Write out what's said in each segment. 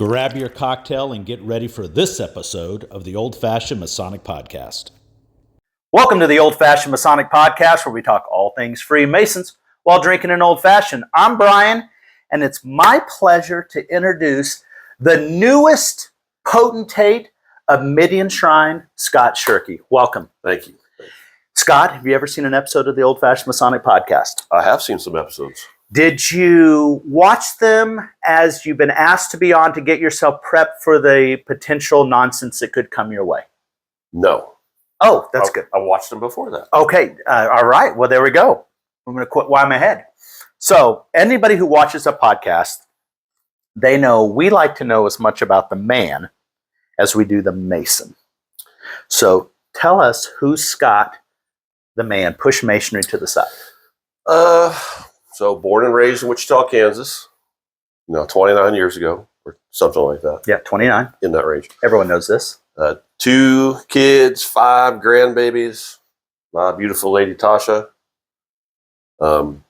Grab your cocktail and get ready for this episode of the Old Fashion Masonic Podcast. Welcome to the Old Fashion Masonic Podcast, where we talk all things Freemasons while drinking an old fashioned. I'm Brian, and it's my pleasure to introduce the newest potentate of Midian Shrine, Scott Shirkey. Welcome. Thank you. Scott, have you ever seen an episode of the Old Fashion Masonic Podcast? I have seen some episodes. Did you watch them as you've been asked to be on to get yourself prepped for the potential nonsense that could come your way? No. Oh, that's good. I watched them before that. Okay. All right. Well, there we go. I'm going to quit while I'm ahead. So anybody who watches a podcast, they know we like to know as much about the man as we do the Mason. So tell us who's Scott, the man. Push masonry to the side. So born and raised in Wichita, Kansas, 29 years ago or something like that. Yeah, 29. In that range. Everyone knows this. 2 kids, 5 grandbabies, my beautiful lady Tasha. Been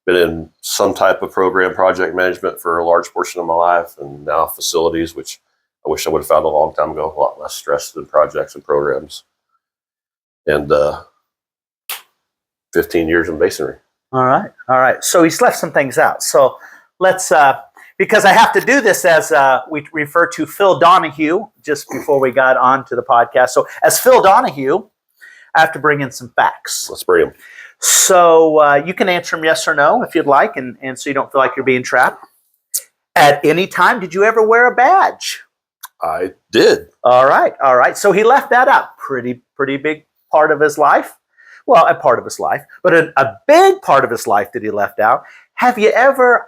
in some type of program project management for a large portion of my life, and now facilities, which I wish I would have found a long time ago, a lot less stress than projects and programs. And 15 years in masonry. All right. So he's left some things out. So let's, because I have to do this as we refer to Phil Donahue just before we got on to the podcast. So as Phil Donahue, I have to bring in some facts. Let's bring them. So you can answer them yes or no if you'd like, and so you don't feel like you're being trapped. At any time, did you ever wear a badge? I did. All right. So he left that out. Pretty big part of his life. Well, a part of his life, but a big part of his life that he left out. Have you ever,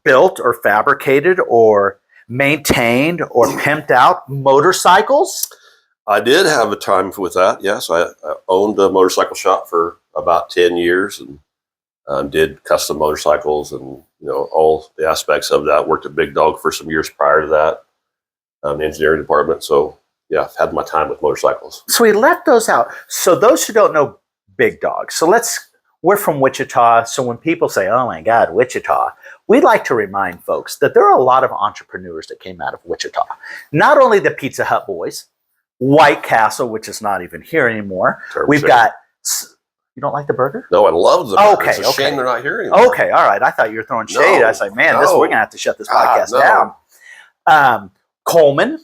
built or fabricated or maintained or pimped out motorcycles? I did have a time with that. Yes, I owned a motorcycle shop for about 10 years and did custom motorcycles and all the aspects of that. Worked at Big Dog for some years prior to that, in the engineering department. So yeah, I've had my time with motorcycles. So he left those out. So those who don't know Big Dog, we're from Wichita. So when people say, oh my God, Wichita, we'd like to remind folks that there are a lot of entrepreneurs that came out of Wichita. Not only the Pizza Hut boys, White Castle, which is not even here anymore. We've got, you don't like the burger? No, I love the burger. Okay, it's a shame they're not here anymore. Okay, all right. I thought you were throwing shade. No, I was like, man, we're going to have to shut this podcast down. Coleman.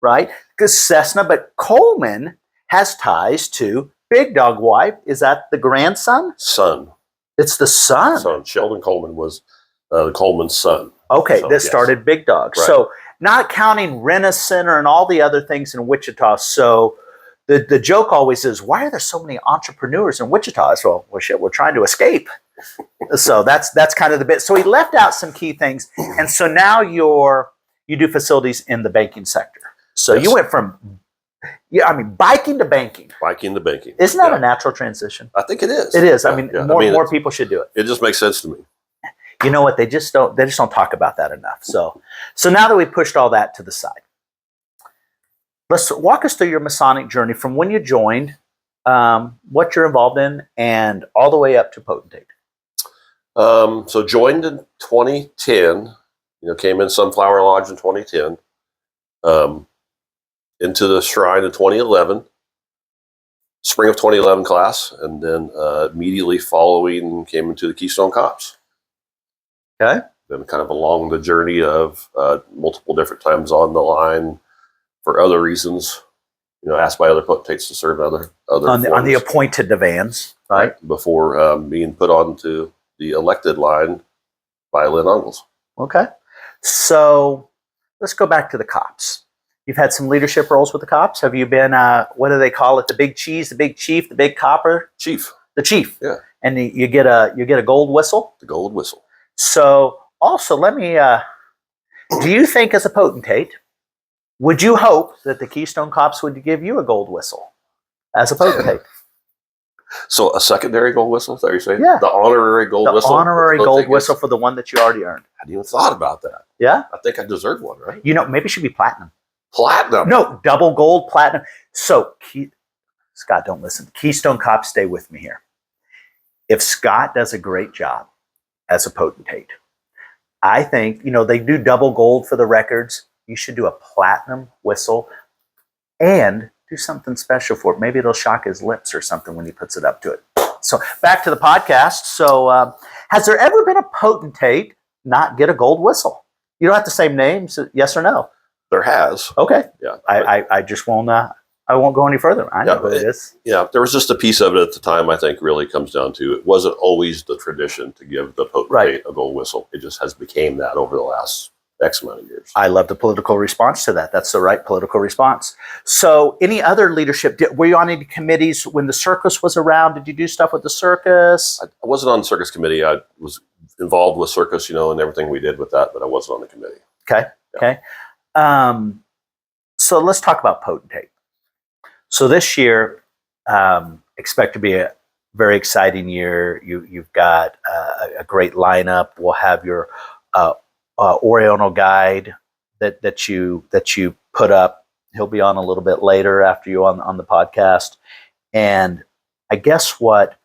Right? Because Cessna, but Coleman has ties to Big Dog wife. Is that the grandson? Son. It's the son. Son. Sheldon Coleman was Coleman's son. Okay, so, that started Big Dog. Right. So not counting Rena Center and all the other things in Wichita. So the joke always is, why are there so many entrepreneurs in Wichita? So, well, shit, we're trying to escape. So that's kind of the bit. So he left out some key things. And so now you do facilities in the banking sector. So yes. You went from, biking to banking. Biking to banking. Isn't that a natural transition? I think it is. It is. Yeah, more people should do it. It just makes sense to me. You know what? They just don't talk about that enough. So now that we pushed all that to the side, let's walk us through your Masonic journey from when you joined, what you're involved in, and all the way up to potentate. So joined in 2010. Came in Sunflower Lodge in 2010. Into the Shrine in 2011, spring of 2011 class, and then immediately following came into the Keystone Cops. Okay. Then kind of along the journey of multiple different times on the line for other reasons, asked by other potentates to serve other on the appointed divans, right? Before being put onto the elected line by Lynn Ungles. Okay. So let's go back to the cops. You've had some leadership roles with the cops. Have you been, what do they call it? The big cheese, the big chief, the big copper? Chief. The chief. Yeah. And you get a gold whistle? The gold whistle. So also let me, do you think as a potentate, would you hope that the Keystone Cops would give you a gold whistle as a potentate? So a secondary gold whistle, is that what you're saying? Yeah. The honorary gold whistle? The honorary gold whistle for the one that you already earned. I hadn't even thought about that. Yeah? I think I deserve one, right? Maybe it should be platinum. Platinum? No, double gold, platinum. So, Scott, don't listen. Keystone Cops, stay with me here. If Scott does a great job as a potentate, I think, they do double gold for the records. You should do a platinum whistle and do something special for it. Maybe it'll shock his lips or something when he puts it up to it. So back to the podcast. So has there ever been a potentate not get a gold whistle? You don't have to say names, yes or no. There has. Okay. Yeah. I just won't. I won't go any further. I know who it is. Yeah, there was just a piece of it at the time. I think really comes down to it wasn't always the tradition to give the potentate a gold whistle. It just has became that over the last X amount of years. I love the political response to that. That's the right political response. So, any other leadership? Were you on any committees when the circus was around? Did you do stuff with the circus? I wasn't on the circus committee. I was involved with circus, and everything we did with that, but I wasn't on the committee. Okay. Yeah. Okay. So let's talk about potentate. So this year, expect to be a very exciting year. You've got a great lineup. We'll have your Oriental guide that you put up. He'll be on a little bit later after you on the podcast. And I guess what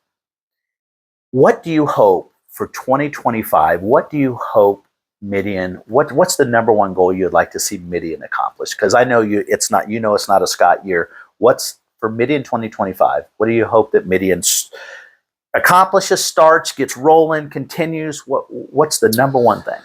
do you hope for 2025? What do you hope Midian? What's the number one goal you'd like to see Midian accomplish? Because I know it's not a Scott year. What's for Midian 2025? What do you hope that Midian accomplishes, starts, gets rolling, continues? What's the number one thing?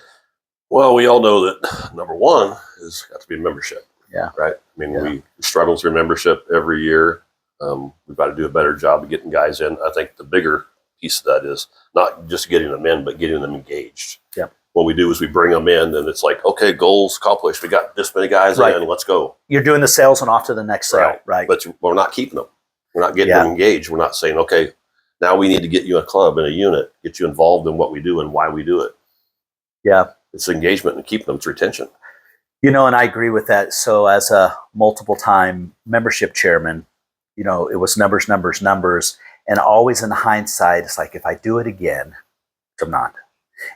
Well, we all know that number one is got to be membership. Yeah. Right. I mean, we struggle through membership every year. We've got to do a better job of getting guys in. I think the bigger piece of that is not just getting them in, but getting them engaged. Yeah. What we do is we bring them in and it's like, okay, goals accomplished. We got this many guys in, let's go. You're doing the sales and off to the next sale, right? But we're not keeping them. We're not getting them engaged. We're not saying, okay, now we need to get you a club and a unit, get you involved in what we do and why we do it. Yeah. It's engagement and keeping them. It's retention. And I agree with that. So as a multiple time membership chairman, it was numbers. And always in hindsight, it's like, if I do it again, I'm not.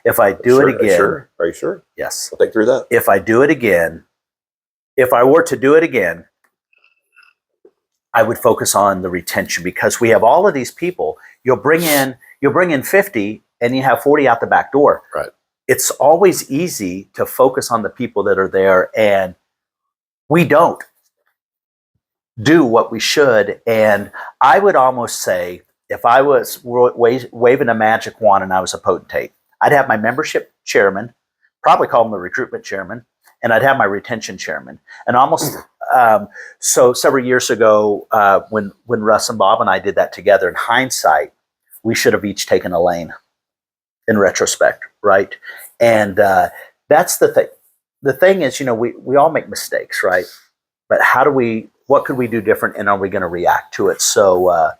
If I do it again. Are you sure? Yes. I'll think through that. If I do it again, if I were to do it again, I would focus on the retention, because we have all of these people. You'll bring in 50 and you have 40 out the back door. Right. It's always easy to focus on the people that are there, and we don't do what we should. And I would almost say, if I was waving a magic wand and I was a potentate, I'd have my membership chairman, probably call him the recruitment chairman, and I'd have my retention chairman. And almost so several years ago, when Russ and Bob and I did that together, in hindsight, we should have each taken a lane. In retrospect, right? And that's the thing. The thing is, we all make mistakes, right? But what could we do different, and are we going to react to it? So,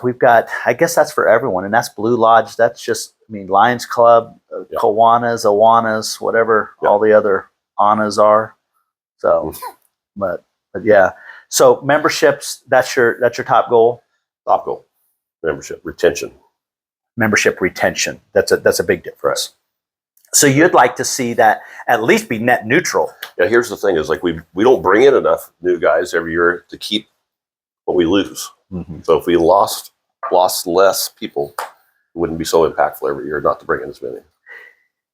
we've got, I guess that's for everyone, and that's Blue Lodge. That's just, Lions Club, Kiwanis, Awanas, whatever all the other Anas are. So, but yeah. So memberships, that's your top goal? Top goal. Membership, retention. Membership retention. That's a big deal for us. So you'd like to see that at least be net neutral. Yeah, here's the thing is like we don't bring in enough new guys every year to keep what we lose. Mm-hmm. So if we lost less people, it wouldn't be so impactful every year not to bring in as many.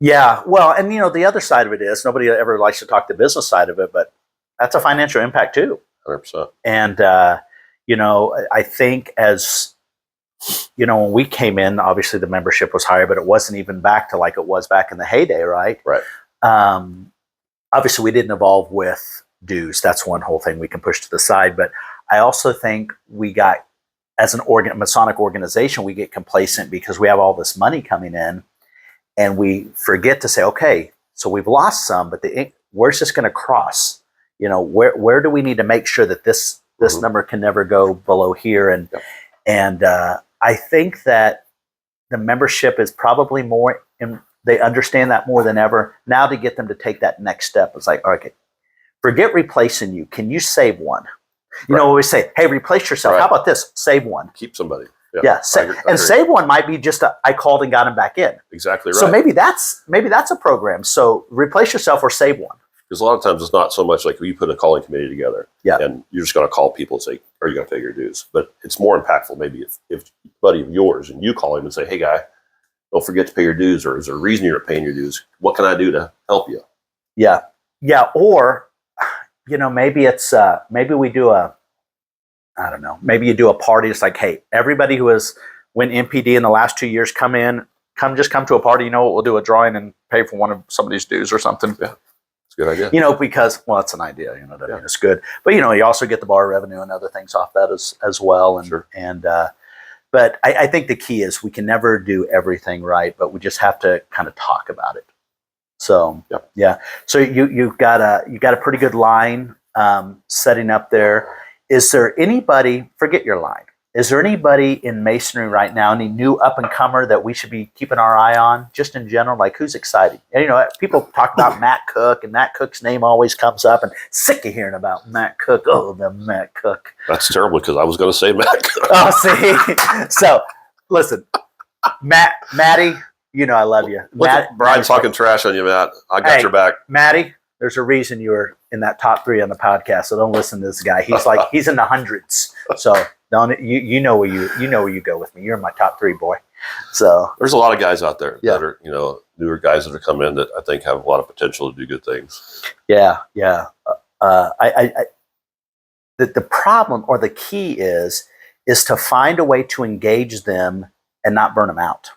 Yeah, well, and the other side of it is, nobody ever likes to talk the business side of it, but that's a financial impact too. 100%. And I think as when we came in, obviously the membership was higher, but it wasn't even back to like it was back in the heyday, right? Right. Obviously, we didn't evolve with dues. That's one whole thing we can push to the side. But I also think we got, as an Masonic organization, we get complacent because we have all this money coming in, and we forget to say, okay, so we've lost some, but where's this going to cross? Where do we need to make sure that this number can never go below here? And I think that the membership is probably more, and they understand that more than ever. Now to get them to take that next step, it's like, okay, forget replacing you. Can you save one? We always say, hey, replace yourself. Right. How about this? Save one. Keep somebody. Yeah. Save one might be just I called and got him back in. Exactly right. So maybe that's a program. So replace yourself or save one. Because a lot of times it's not so much like you put a calling committee together and you're just going to call people and say, are you going to pay your dues? But it's more impactful maybe if a buddy of yours and you call him and say, hey, guy, don't forget to pay your dues, or is there a reason you're not paying your dues? What can I do to help you? Yeah. Yeah. Or, maybe it's, maybe we do I don't know, maybe you do a party. It's like, hey, everybody who has went MPD in the last 2 years, come to a party. You know what? We'll do a drawing and pay for one of somebody's dues or something. Yeah. It's a good idea. Because, well, it's an idea, I mean, it's good. But, you also get the bar revenue and other things off that as well. And, sure. But I think the key is we can never do everything right, but we just have to kind of talk about it. So, yep. Yeah. So you've got a pretty good line setting up there. Is there anybody, forget your line, is there anybody in Masonry right now, any new up-and-comer that we should be keeping our eye on, just in general? Like, who's exciting? And, people talk about Matt Cook, and Matt Cook's name always comes up, and sick of hearing about Matt Cook. Oh, the Matt Cook. That's terrible, because I was going to say Matt Cook. Oh, see? So, listen, Matty, I love you. Brian's talking trash on you, Matt. I got your back. Matty, there's a reason you're in that top 3 on the podcast, so don't listen to this guy. He's in the hundreds. So don't you know where you go with me. You're in my top 3, boy. So there's a lot of guys out there that are, newer guys that are coming in that I think have a lot of potential to do good things. Yeah. The problem or the key is to find a way to engage them and not burn them out.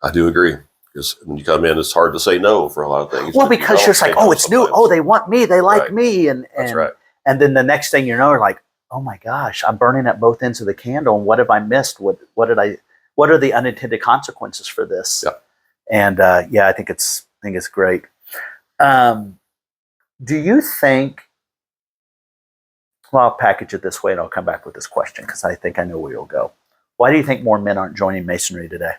I do agree. Because when you come in, it's hard to say no for a lot of things. Well, because you're just like, oh, it's new. Oh, they want me. They like me. And that's right. And then the next thing you know, you're like, oh my gosh, I'm burning at both ends of the candle. And what have I missed? What are the unintended consequences for this? Yeah. And I think it's great. Do you think? Well, I'll package it this way, and I'll come back with this question because I think I know where you'll go. Why do you think more men aren't joining Masonry today?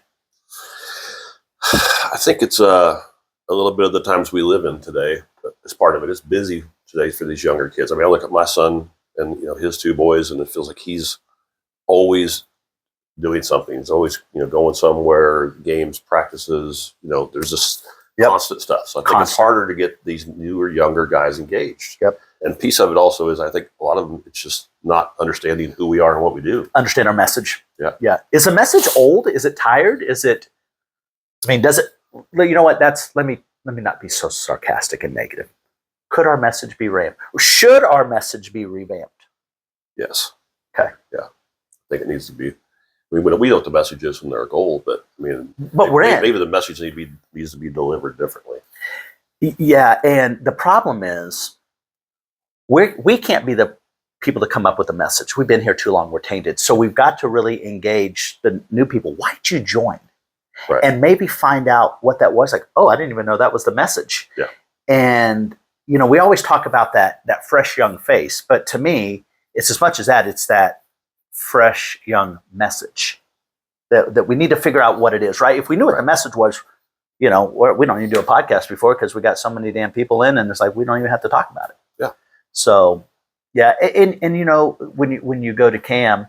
I think it's a little bit of the times we live in today. But as part of it, it's busy today for these younger kids. I mean, I look at my son and his 2 boys, and it feels like he's always doing something. He's always going somewhere, games, practices. There's just constant stuff. So I think it's harder to get these newer, younger guys engaged. Yep. And piece of it also is I think a lot of them, it's just not understanding who we are and what we do. Understand our message. Yeah. Yeah. Is the message old? Is it tired? Is it? I mean, does it? You know what? Let me not be so sarcastic and negative. Could our message be revamped? Should our message be revamped? Yes. Okay. Yeah. I think it needs to be. I mean, we know what the message is from their goal, but I mean, maybe the message needs to be delivered differently. Yeah, and the problem is we can't be the people to come up with a message. We've been here too long. We're tainted. So we've got to really engage the new people. Why did you join? Right. And maybe find out what that was. Like, oh, I didn't even know that was the message. Yeah. And, we always talk about that fresh young face. But to me, it's as much as that. It's that fresh young message that we need to figure out what it is, right? If we knew what the message was, we don't need to do a podcast before because we got so many damn people in, and it's like we don't even have to talk about it. Yeah. So, yeah, and when you go to Cam,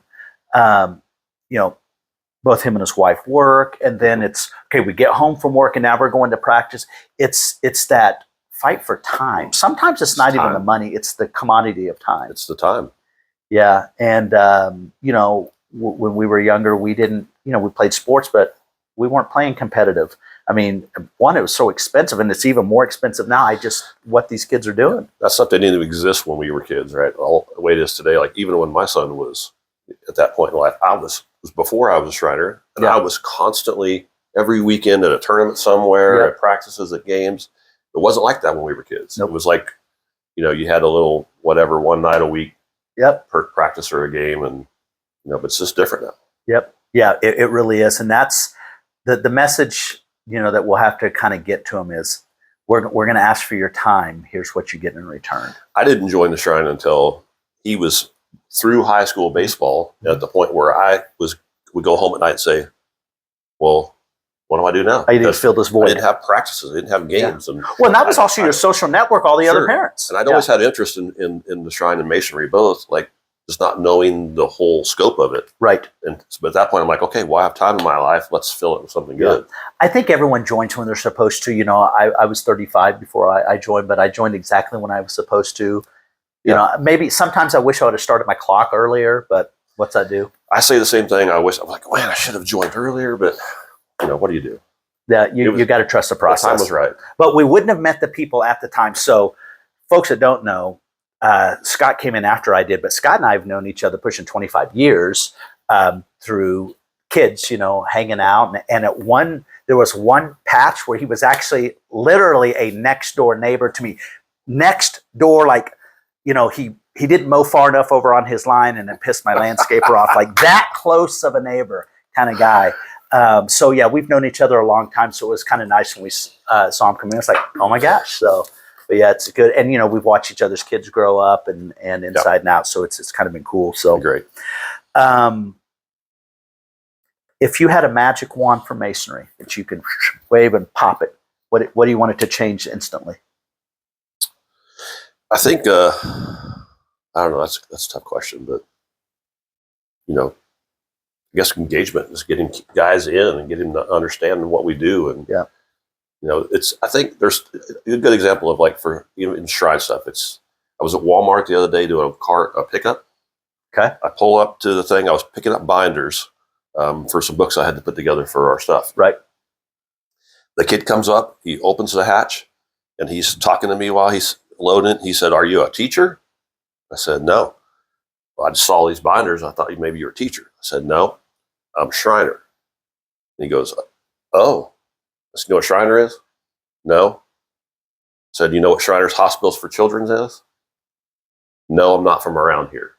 both him and his wife work, and then it's okay. We get home from work, and now we're going to practice. It's that fight for time. Sometimes it's not even the money; it's the commodity of time. It's the time. Yeah, and when we were younger, we didn't. We played sports, but we weren't playing competitive. I mean, one, it was so expensive, and it's even more expensive now. What these kids are doing. That's something that didn't exist when we were kids, right? All the way it is today. Like even when my son was at that point in life, it was before I was a Shriner, and I was constantly every weekend at a tournament somewhere, at practices, at games. It wasn't like that when we were kids. Nope. It was like, you had a little whatever one night a week, per practice or a game, and but it's just different now. Yep. Yeah, it really is, and that's the message. That we'll have to kind of get to them is we're going to ask for your time. Here's what you get in return. I didn't join the Shrine until he was through high school baseball, at the point where I would go home at night and say, well, what do I do now? I didn't fill this void. I didn't have practices. I didn't have games. Yeah. And that was also your social network, all the other parents. And I'd always had interest in the Shrine and Masonry, both, like just not knowing the whole scope of it. Right. But at that point, I'm like, okay, well, I have time in my life. Let's fill it with something good. I think everyone joins when they're supposed to. I was 35 before I joined, but I joined exactly when I was supposed to. Maybe sometimes I wish I would have started my clock earlier, but what's that do? I say the same thing. I'm like, man, I should have joined earlier, but what do you do? You got to trust the process. The time was right. But we wouldn't have met the people at the time. So folks that don't know, Scott came in after I did, but Scott and I have known each other pushing 25 years through kids, hanging out. And there was one patch where he was actually literally a next door neighbor to me. Next door, like, he didn't mow far enough over on his line and it pissed my landscaper off. Like that close of a neighbor kind of guy. So yeah, we've known each other a long time. So it was kind of nice when we saw him come in. It's like, oh my gosh. So, but yeah, it's good. And, we've watched each other's kids grow up and inside and out. So it's kind of been cool. So great. If you had a magic wand for Masonry that you could wave and pop it, what do you want it to change instantly? I think, I don't know, that's a tough question, but, I guess engagement is getting guys in and getting them to understand what we do. And, I think there's a good example of like for even in Shrine stuff. I was at Walmart the other day doing a pickup. Okay. I pull up to the thing. I was picking up binders for some books I had to put together for our stuff. Right. The kid comes up, he opens the hatch and he's talking to me while he's loading it. He said, "Are you a teacher?" I said, "No." "Well, I just saw these binders. I thought maybe you were a teacher." I said, "No, I'm Shriner." And he goes, "Oh, you know what Shriner is?" "No." I said, "You know what Shriner's Hospitals for Children is?" "No, I'm not from around here."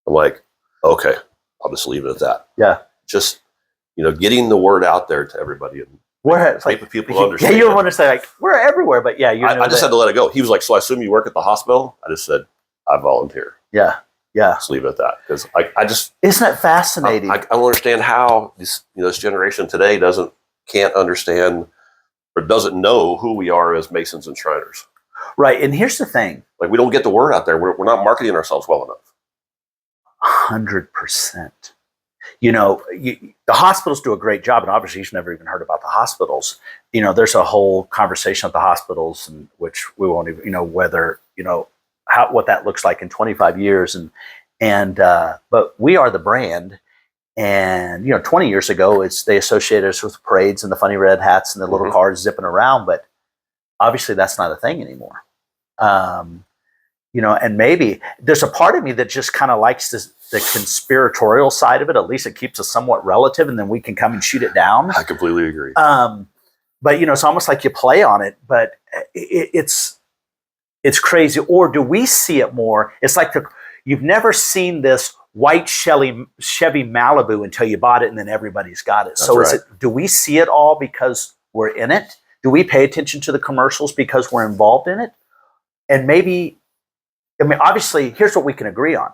I'm like, okay, I'll just leave it at that. Yeah. Just, getting the word out there to everybody and people understand. Yeah, you don't want to say like, we're everywhere, but yeah, I just had to let it go. He was like, "So I assume you work at the hospital?" I just said, "I volunteer." Yeah. Yeah. Just leave it at that. Because I just... Isn't it fascinating? I don't understand how this generation today can't understand or doesn't know who we are as Masons and Shriners. Right. And here's the thing. Like, we don't get the word out there. We're not marketing ourselves well enough. 100%. The hospitals do a great job, and obviously you've never even heard about the hospitals. There's a whole conversation at the hospitals, and which we won't even, whether, what that looks like in 25 years. But we are the brand. And, 20 years ago, they associated us with parades and the funny red hats and the little cars zipping around. But obviously that's not a thing anymore. And maybe there's a part of me that just kind of likes the conspiratorial side of it. At least it keeps us somewhat relative, and then we can come and shoot it down. I completely agree. But it's almost like you play on it, but it's crazy. Or do we see it more? It's like you've never seen this white Chevy Malibu until you bought it, and then everybody's got it. That's so right. Do we see it all because we're in it? Do we pay attention to the commercials because we're involved in it? And maybe, obviously, here's what we can agree on.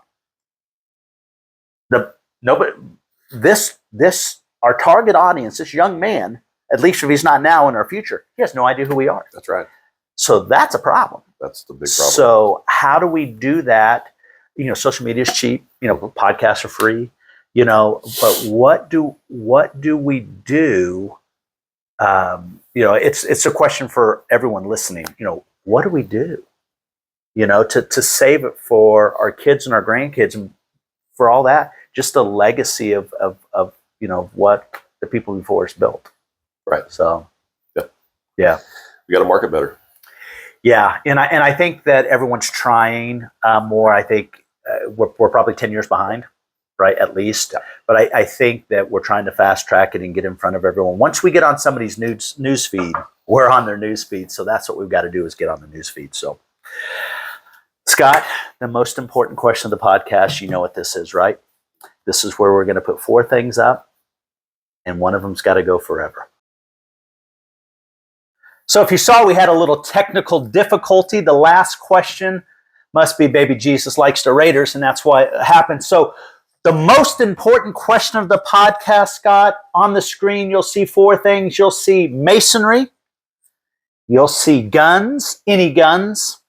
Our target audience, this young man, at least if he's not now, in our future, he has no idea who we are. That's right. So that's a problem. That's the big problem. So how do we do that? Social media is cheap. Podcasts are free. But what do we do? It's a question for everyone listening. What do we do? To save it for our kids and our grandkids and for all that, just a legacy of what the people before us built. Right. So, yeah. We got to market better. Yeah, and I think that everyone's trying more. I think we're probably 10 years behind, right? At least. Yeah. But I think that we're trying to fast track it and get in front of everyone. Once we get on somebody's news feed, we're on their news feed. So that's what we've got to do, is get on the news feed. So, Scott, the most important question of the podcast, you know what this is, right? This is where we're going to put 4 things up, and one of them's got to go forever. So if you saw, we had a little technical difficulty. The last question must be Baby Jesus Likes the Raiders, and that's why it happened. So the most important question of the podcast, Scott, on the screen, you'll see 4 things. You'll see Masonry. You'll see guns, any guns.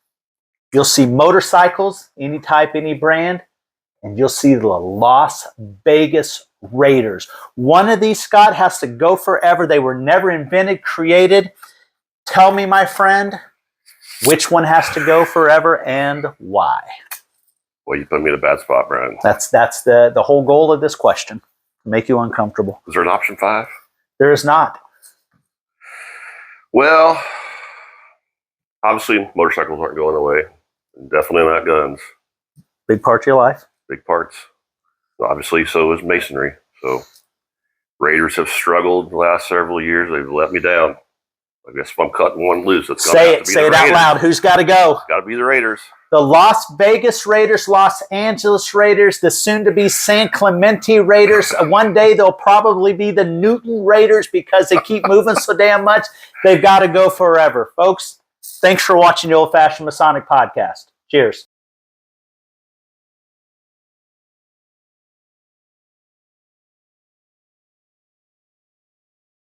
You'll see motorcycles, any type, any brand. And you'll see the Las Vegas Raiders. One of these, Scott, has to go forever. They were never invented, created. Tell me, my friend, which one has to go forever and why? Well, you put me in a bad spot, Brian. That's the whole goal of this question, to make you uncomfortable. Is there an option 5? There is not. Well, obviously motorcycles aren't going away. Definitely not guns. Big part of your life. Big parts. Obviously, so is masonry. So Raiders have struggled the last several years. They've let me down. I guess if I'm cutting one loose, it's going to have to be Say the it out Raiders. loud. Who's got to go? It's got to be the Raiders. The Las Vegas Raiders, Los Angeles Raiders, the soon-to-be San Clemente Raiders. One day they'll probably be the Newton Raiders because they keep moving so damn much. They've got to go forever. Folks, thanks for watching the Old Fashioned Masonic Podcast. Cheers.